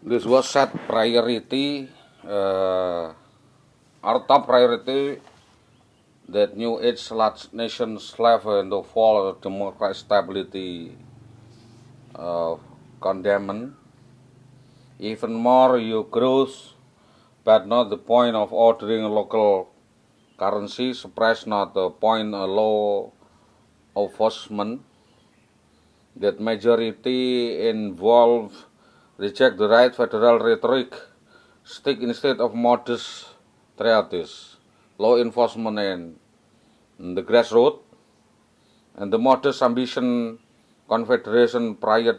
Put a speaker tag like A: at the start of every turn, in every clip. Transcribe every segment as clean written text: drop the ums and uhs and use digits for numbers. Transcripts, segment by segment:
A: This was set priority, our top priority that new age large nations level into fall democratic stability condemn. Even more you grows, but not the point of ordering local currency, suppress not the point a law enforcement that majority involved reject the right federal rhetoric, stick instead of modest treaties, law enforcement and the grassroots, and the modest ambition confederation prior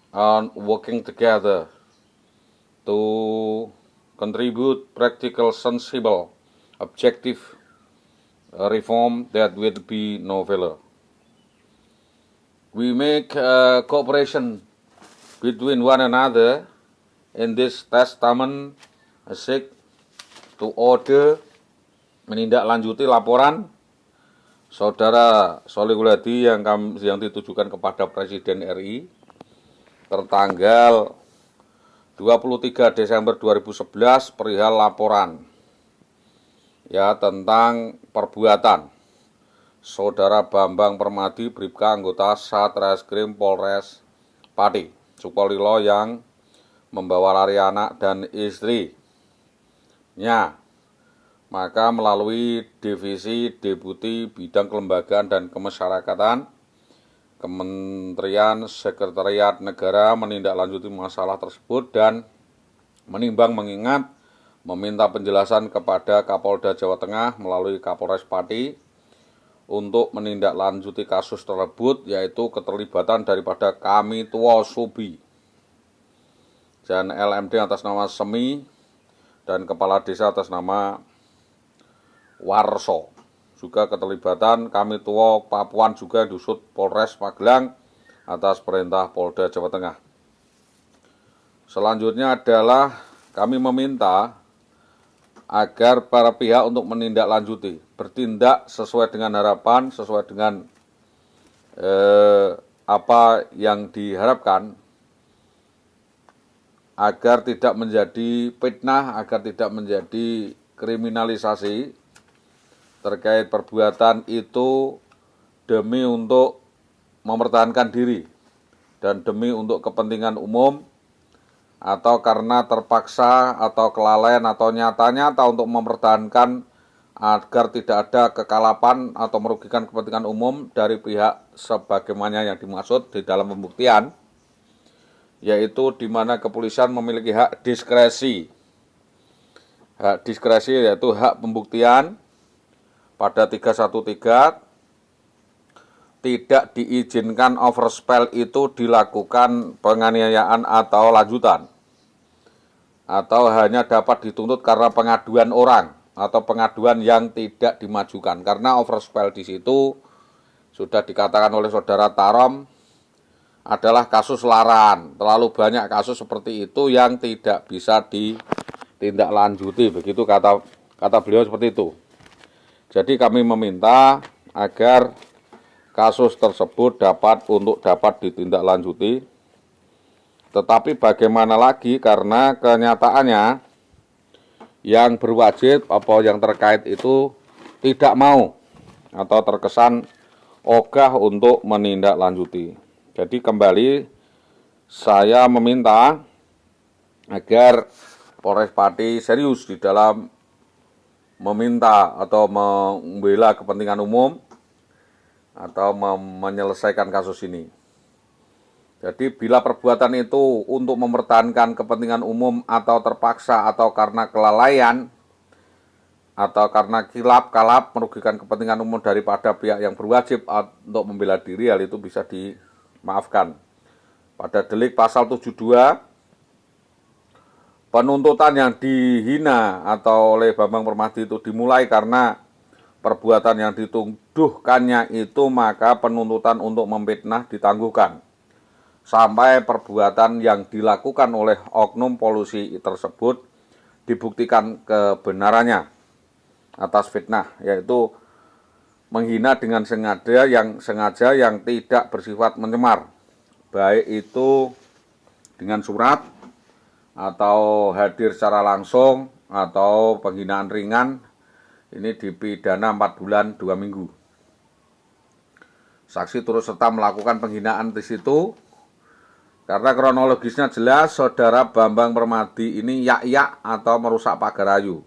A: on working together to contribute practical, sensible, objective reform that will be novel. We make cooperation between one another in this testament seek to order menindaklanjuti laporan Saudara Sholihul Hadi yang ditujukan kepada Presiden RI tertanggal 23 Desember 2011 perihal laporan ya tentang perbuatan Saudara Bambang Permadi, Bribka anggota Satreskrim Polres Pati Sukolilo yang membawa lari anak dan istrinya, maka melalui Divisi Deputi Bidang Kelembagaan dan Kemasyarakatan Kementerian Sekretariat Negara menindaklanjuti masalah tersebut dan menimbang mengingat meminta penjelasan kepada Kapolda Jawa Tengah melalui Kapolres Pati untuk menindaklanjuti kasus tersebut, yaitu keterlibatan daripada Kami Tua Subi dan LMD atas nama Semi dan Kepala Desa atas nama Warso. Juga keterlibatan Kami Tua Papuan juga diusut Polres Magelang atas perintah Polda Jawa Tengah. Selanjutnya adalah kami meminta agar para pihak untuk menindaklanjuti, bertindak sesuai dengan harapan, sesuai dengan apa yang diharapkan, agar tidak menjadi fitnah, agar tidak menjadi kriminalisasi terkait perbuatan itu demi untuk mempertahankan diri dan demi untuk kepentingan umum atau karena terpaksa atau kelalaian atau nyata-nyata untuk mempertahankan agar tidak ada kekalapan atau merugikan kepentingan umum dari pihak sebagaimana yang dimaksud di dalam pembuktian, yaitu di mana kepolisian memiliki hak diskresi. Hak diskresi yaitu hak pembuktian pada 313 tidak diizinkan overspell itu dilakukan penganiayaan atau lanjutan, atau hanya dapat dituntut karena pengaduan orang atau pengaduan yang tidak dimajukan. Karena overspell di situ sudah dikatakan oleh Saudara Tarom adalah kasus laran, terlalu banyak kasus seperti itu yang tidak bisa ditindaklanjuti, begitu kata beliau seperti itu. Jadi kami meminta agar kasus tersebut dapat ditindaklanjuti. Tetapi bagaimana lagi, karena kenyataannya yang berwajib atau yang terkait itu tidak mau atau terkesan ogah untuk menindaklanjuti. Jadi kembali saya meminta agar Polres Pati serius di dalam meminta atau membela kepentingan umum atau menyelesaikan kasus ini. Jadi bila perbuatan itu untuk mempertahankan kepentingan umum atau terpaksa atau karena kelalaian atau karena kalap merugikan kepentingan umum daripada pihak yang berwajib untuk membela diri, hal itu bisa dimaafkan. Pada delik pasal 72, penuntutan yang dihina atau oleh Bambang Permadi itu dimulai karena perbuatan yang dituduhkannya itu, maka penuntutan untuk memfitnah ditangguhkan sampai perbuatan yang dilakukan oleh oknum polisi tersebut dibuktikan kebenarannya atas fitnah, yaitu menghina dengan sengaja yang tidak bersifat mencemar, baik itu dengan surat atau hadir secara langsung atau penghinaan ringan ini dipidana 4 bulan 2 minggu. Saksi turut serta melakukan penghinaan di situ. Karena kronologisnya jelas, saudara Bambang Permadi ini yak-yak atau merusak pagar ayu.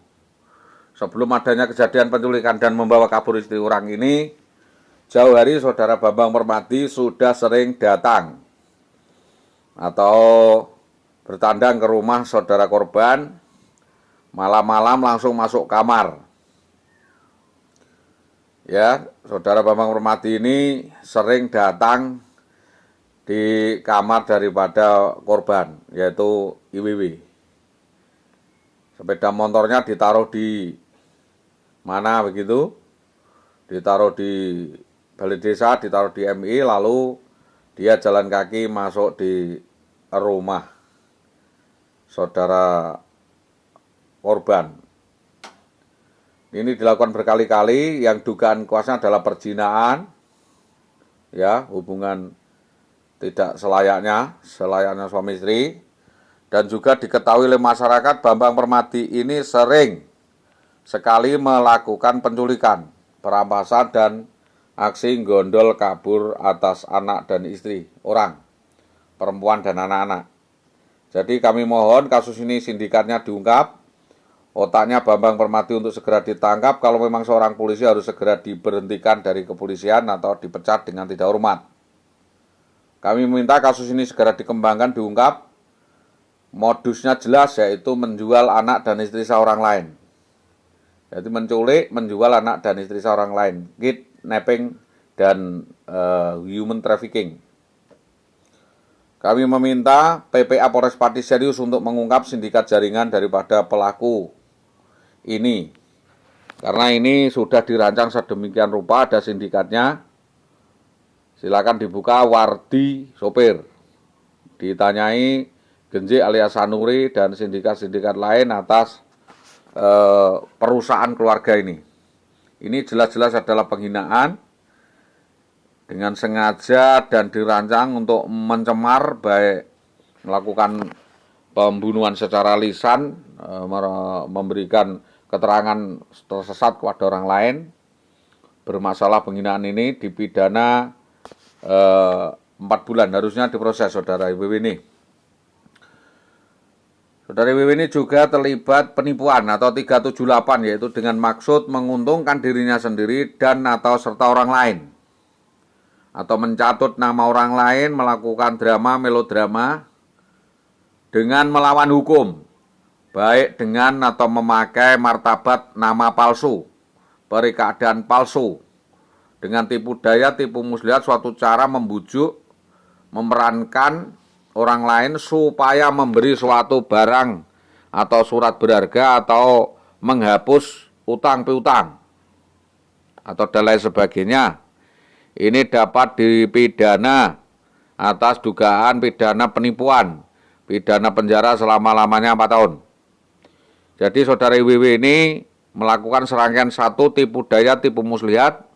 A: Sebelum adanya kejadian penculikan dan membawa kabur istri orang ini, jauh hari saudara Bambang Permadi sudah sering datang atau bertandang ke rumah saudara korban, malam-malam langsung masuk kamar. Ya, saudara Bambang Permadi ini sering datang di kamar daripada korban, yaitu IWW. Sepeda motornya ditaruh di mana begitu? Ditaruh di balai desa, ditaruh di MI, lalu dia jalan kaki masuk di rumah saudara korban. Ini dilakukan berkali-kali, yang dugaan kuasnya adalah perzinaan, ya, hubungan tidak selayaknya suami istri. Dan juga diketahui oleh masyarakat, Bambang Permadi ini sering sekali melakukan penculikan, perampasan, dan aksi gondol kabur atas anak dan istri orang, perempuan dan anak-anak. Jadi kami mohon kasus ini sindikatnya diungkap, otaknya Bambang Permadi untuk segera ditangkap. Kalau memang seorang polisi harus segera diberhentikan dari kepolisian atau dipecat dengan tidak hormat. Kami meminta kasus ini segera dikembangkan, diungkap. Modusnya jelas, yaitu menjual anak dan istri seorang lain. Jadi menculik, menjual anak dan istri seorang lain, kidnapping dan human trafficking. Kami meminta PPA Polres Pati serius untuk mengungkap sindikat jaringan daripada pelaku ini. Karena ini sudah dirancang sedemikian rupa, ada sindikatnya. Silakan dibuka Wardi sopir. Ditanyai Genji alias Sanuri dan sindikat-sindikat lain atas perusahaan keluarga ini. Ini jelas-jelas adalah penghinaan dengan sengaja dan dirancang untuk mencemar, baik melakukan pembunuhan secara lisan, memberikan keterangan tersesat kepada orang lain. Bermasalah penghinaan ini dipidana 4 bulan, harusnya diproses saudara IWW ini. Saudara IWW ini juga terlibat penipuan atau 378, yaitu dengan maksud menguntungkan dirinya sendiri dan atau serta orang lain, atau mencatut nama orang lain, melakukan drama melodrama dengan melawan hukum, baik dengan atau memakai martabat nama palsu, beri keadaan palsu, dengan tipu daya, tipu muslihat, suatu cara membujuk, memerankan orang lain supaya memberi suatu barang atau surat berharga atau menghapus utang piutang atau dan lain sebagainya. Ini dapat dipidana atas dugaan pidana penipuan, pidana penjara selama-lamanya 4 tahun. Jadi saudara IWW ini melakukan serangkaian 1 tipu daya, tipu muslihat,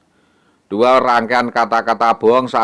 A: 2 rangkaian kata-kata bohong saat